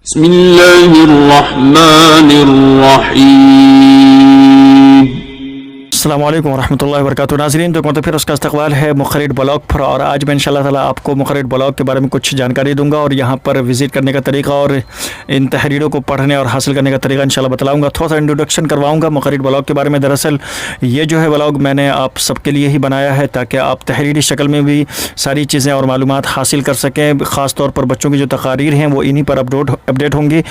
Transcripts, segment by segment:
बिस्मिल्लाहिर्रहमानिर्रहीम। अस्सलामु अलैकुम वरहमतुल्लाहि वबरकातुहू। नाज़रीन, तो मतलब फिर उसका इस्तक़बाल है मुखरिद ब्लॉग पर, और आज मैं इंशाअल्लाह ताला आपको मुखरिद ब्लॉग के बारे में कुछ जानकारी दूंगा और यहाँ पर विज़िट करने का तरीका और इन तहरीरों को पढ़ने और हासिल करने का तरीका इंशाअल्लाह बतलाऊँगा। थोड़ा सा इंट्रोडक्शन करवाऊँगा मुखरिद ब्लॉग के बारे में। दरअसल ये जो है ब्लॉग मैंने आप सबके लिए ही बनाया है ताकि आप तहरीरी शक्ल में भी सारी चीज़ें और मालूमात हासिल कर सकें। ख़ास तौर पर बच्चों की जो तकारीर हैं वो इन्हीं पर अपडेट होंगी।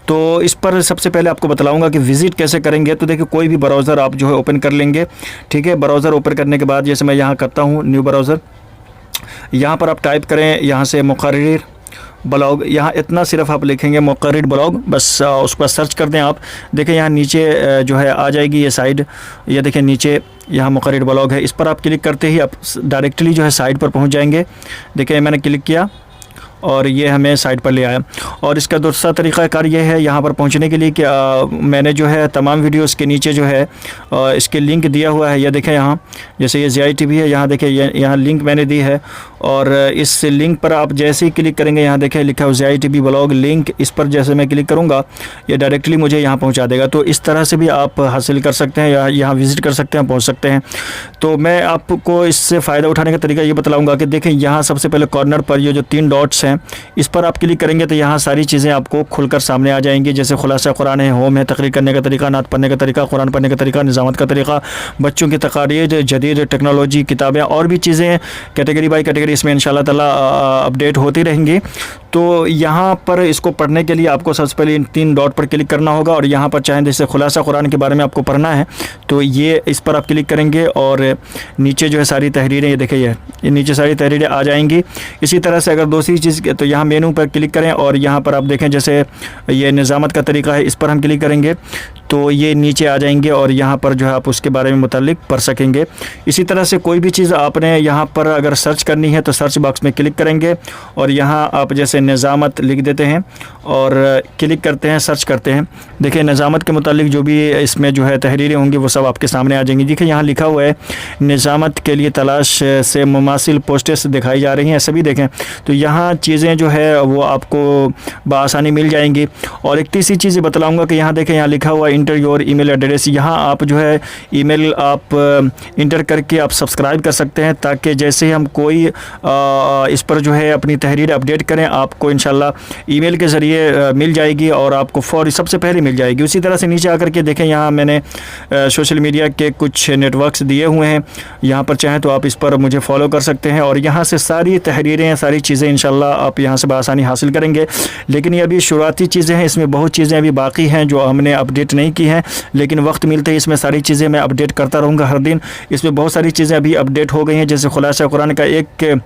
तो इस पर सबसे पहले आपको बतलाऊँगा कि विज़िट कैसे करेंगे। तो देखिए, कोई भी ब्राउज़र आप जो है ओपन कर लेंगे, ठीक है। ब्राउज़र ओपन करने के बाद जैसे मैं यहाँ करता हूँ न्यू ब्राउज़र, यहाँ पर आप टाइप करें यहाँ से मुखरिद ब्लॉग। यहाँ इतना सिर्फ आप लिखेंगे मुखरिद ब्लॉग, बस उसको सर्च कर दें आप। देखें यहाँ नीचे जो है आ जाएगी ये साइड, ये देखें नीचे यहाँ मुखरिद ब्लॉग है। इस पर आप क्लिक करते ही आप डायरेक्टली जो है साइड पर पहुँच जाएंगे। देखें मैंने क्लिक किया और ये हमें साइट पर ले आया। और इसका दूसरा तरीक़ाकार ये है यहाँ पर पहुँचने के लिए कि मैंने जो है तमाम वीडियोस के नीचे जो है इसके लिंक दिया हुआ है। ये देखें यहाँ, जैसे ये ZI TV है, यहाँ देखें यहाँ लिंक मैंने दी है। और इस लिंक पर आप जैसे ही क्लिक करेंगे, यहाँ देखें लिखा है ZI TV ब्लॉग लिंक। इस पर जैसे मैं क्लिक करूँगा ये डायरेक्टली मुझे यहाँ पहुँचा देगा। तो इस तरह से भी आप हासिल कर सकते हैं या यहाँ विज़िट कर सकते हैं, पहुँच सकते हैं। तो मैं आपको इससे फ़ायदा उठाने का तरीका ये बतलाऊँगा कि देखें यहाँ सबसे पहले कॉर्नर पर ये जो 3 डॉट्स हैं, इस पर आप क्लिक करेंगे तो यहाँ सारी चीज़ें आपको खुलकर सामने आ जाएंगी। जैसे खुलासा कुरान है, होम है, तकरीर करने का तरीका, नात पढ़ने का तरीका, कुरान पढ़ने का तरीका, निज़ामत का तरीका, बच्चों की तकारीर, जदीद टेक्नोलॉजी, किताबें और भी चीज़ें कैटेगरी बाई कैटेगरी इसमें इंशाअल्लाह ताला अपडेट होती रहेंगी। तो यहाँ पर इसको पढ़ने के लिए आपको सबसे पहले इन 3 डॉट पर क्लिक करना होगा और यहाँ पर चाहें जैसे खुलासा कुरान के बारे में आपको पढ़ना है तो ये इस पर आप क्लिक करेंगे और नीचे जो है सारी तहरीरें, ये देखिए ये नीचे सारी तहरीरें आ जाएंगी। इसी तरह से अगर दूसरी चीज़ तो यहाँ मेनू पर क्लिक करें और यहाँ पर आप देखें जैसे ये निज़ामत का तरीका है, इस पर हम क्लिक करेंगे तो ये नीचे आ जाएंगे और यहाँ पर जो है आप उसके बारे में मुतालिक पढ़ सकेंगे। इसी तरह से कोई भी चीज़ आपने यहाँ पर अगर सर्च करनी है तो सर्च बॉक्स में क्लिक करेंगे और यहाँ आप जैसे निज़ामत लिख देते हैं और क्लिक करते हैं, सर्च करते हैं। देखिए निज़ामत के मुतालिक जो भी इसमें जो है तहरीरें होंगी वो सब आपके सामने आ जाएंगी। देखिए यहाँ लिखा हुआ है निज़ामत के लिए तलाश से मुमासिल पोस्टेस दिखाई जा रही हैं, सभी देखें। तो यहाँ चीज़ें जो है वो आपको बआसानी मिल जाएंगी। और एक तीसरी चीज़ बतलाऊँगा कि यहाँ देखें, यहाँ लिखा हुआ इंटर योर ईमेल एड्रेस। यहाँ आप जो है ईमेल आप इंटर करके आप सब्सक्राइब कर सकते हैं ताकि जैसे ही हम कोई इस पर जो है अपनी तहरीर अपडेट करें आपको इंशाल्लाह ईमेल के ज़रिए मिल जाएगी और आपको फ़ौरी सबसे पहले मिल जाएगी। उसी तरह से नीचे आकर के देखें, यहाँ मैंने सोशल मीडिया के कुछ नेटवर्क्स दिए हुए हैं। यहाँ पर चाहें तो आप इस पर मुझे फॉलो कर सकते हैं और यहाँ से सारी तहरीरें, सारी चीज़ें इंशाल्लाह आप यहाँ से बआसानी हासिल करेंगे। लेकिन ये अभी शुरुआती चीज़ें हैं, इसमें बहुत चीज़ें अभी बाकी हैं जो हमने अपडेट नहीं की हैं, लेकिन वक्त मिलते ही इसमें सारी चीज़ें मैं अपडेट करता रहूँगा हर दिन। इसमें बहुत सारी चीज़ें अभी अपडेट हो गई हैं, जैसे खुलासा कुरान का एक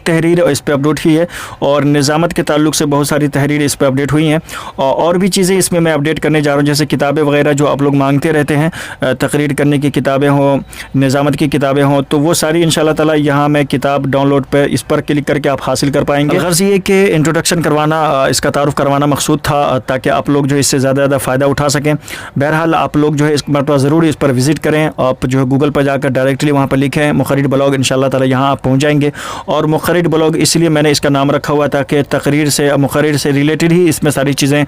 तहरीर इस पर अपडेट हुई है और निज़ामत के ताल्लुक से बहुत सारी तहरीर इस पर अपडेट हुई हैं और भी चीज़ें इसमें मैं अपडेट करने जा रहा हूँ। जैसे किताबें वगैरह जो आप लोग मांगते रहते हैं, तकरीर करने की किताबें हों, निज़ामत की किताबें हों, तो वो सारी इंशाअल्लाह ताला यहाँ मैं किताब डाउनलोड पे इस पर क्लिक करके आप हासिल कर पाएंगे। गर्ज़ ये कि इंट्रोडक्शन करवाना, इसका तारुफ करवाना मकसूद था ताकि आप लोग जो इससे ज़्यादा फ़ायदा उठा सकें। बहरहाल आप लोग जो है इस मरतबा ज़रूर इस पर विज़िट करें। आप जो है गूगल पर जाकर डायरेक्टली वहाँ पर लिखें मुखरिद ब्लॉग, इंशाअल्लाह ताला यहाँ आप पहुँच जाएंगे। और मुखरिद ब्लॉग इसलिए मैंने इसका नाम रखा हुआ ताकि तकरीर से, मुखरिर से रिलेटेड ही इसमें सारी चीज़ें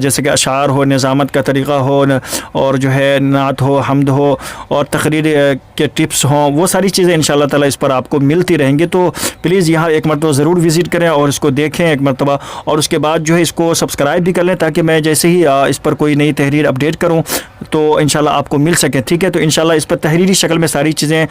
जैसे कि अशार हो, निज़ामत का तरीका हो और जो है नात हो, हम्द हो और तकरीर के टिप्स हों, वो सारी चीज़ें इंशाअल्लाह ताला इस पर आपको मिलती रहेंगी। तो प्लीज़ यहाँ एक मरतबा ज़रूर विज़िट करें और इसको देखें एक मरतबा और उसके बाद जो है इसको सब्सक्राइब भी कर लें ताकि मैं जैसे ही इस पर कोई नई तहरीर अपडेट करूँ तो इंशाअल्लाह आपको मिल सके, ठीक है। तो इंशाअल्लाह इस पर तहरीरी शक्ल में सारी चीज़ें,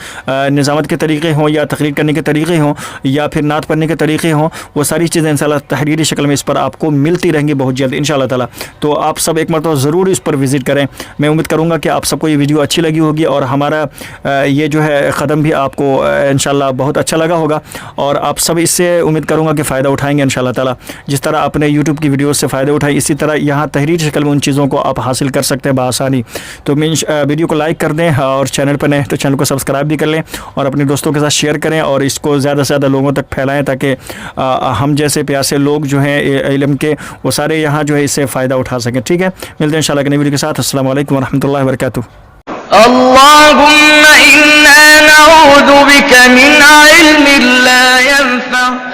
निज़ामत के तरीक़े हों या तकरीर करने के तरीक़े हों या फिर नात पढ़ने के तरीक़े हों, वो सारी चीज़ें इंशाअल्लाह तहरीरी शक्ल में इस पर आपको मिलती रहेंगी बहुत जल्द इंशाअल्लाह ताला। तो आप सब एक मरतबा ज़रूर इस पर विज़िट करें। मैं उम्मीद करूँगा कि आप सबको ये वीडियो अच्छी लगी होगी और हमारा ये जो है क़दम भी आपको इंशाअल्लाह बहुत अच्छा लगा होगा और आप सब इससे उम्मीद करूँगा कि फ़ायदा उठाएँगे इंशाअल्लाह ताला। जिस तरह आपने यूट्यूब की वीडियो से फ़ायदा उठाए, इसी तरह यहाँ तहरीरी शक्ल में उन चीज़ों को आप हासिल कर सकते हैं बआसानी। तो वीडियो को लाइक कर दें और चैनल पर नए तो चैनल को सब्सक्राइब भी कर लें और अपने दोस्तों के साथ शेयर करें और इसको ज़्यादा से ज़्यादा लोगों तक फैलाएँ ताकि हम जैसे प्यासे लोग जो हैं इल्म के वो सारे यहाँ जो है इससे फ़ायदा उठा सकें, ठीक है। मिलते हैं इंशाअल्लाह नई वीडियो के साथ। अस्सलामु अलैकुम वरहमतुल्लाहि वबरकातुहू। अल्लाहुम्मा इन्ना नऊज़ु बिका मिन इल्मिन ला यंफ़अ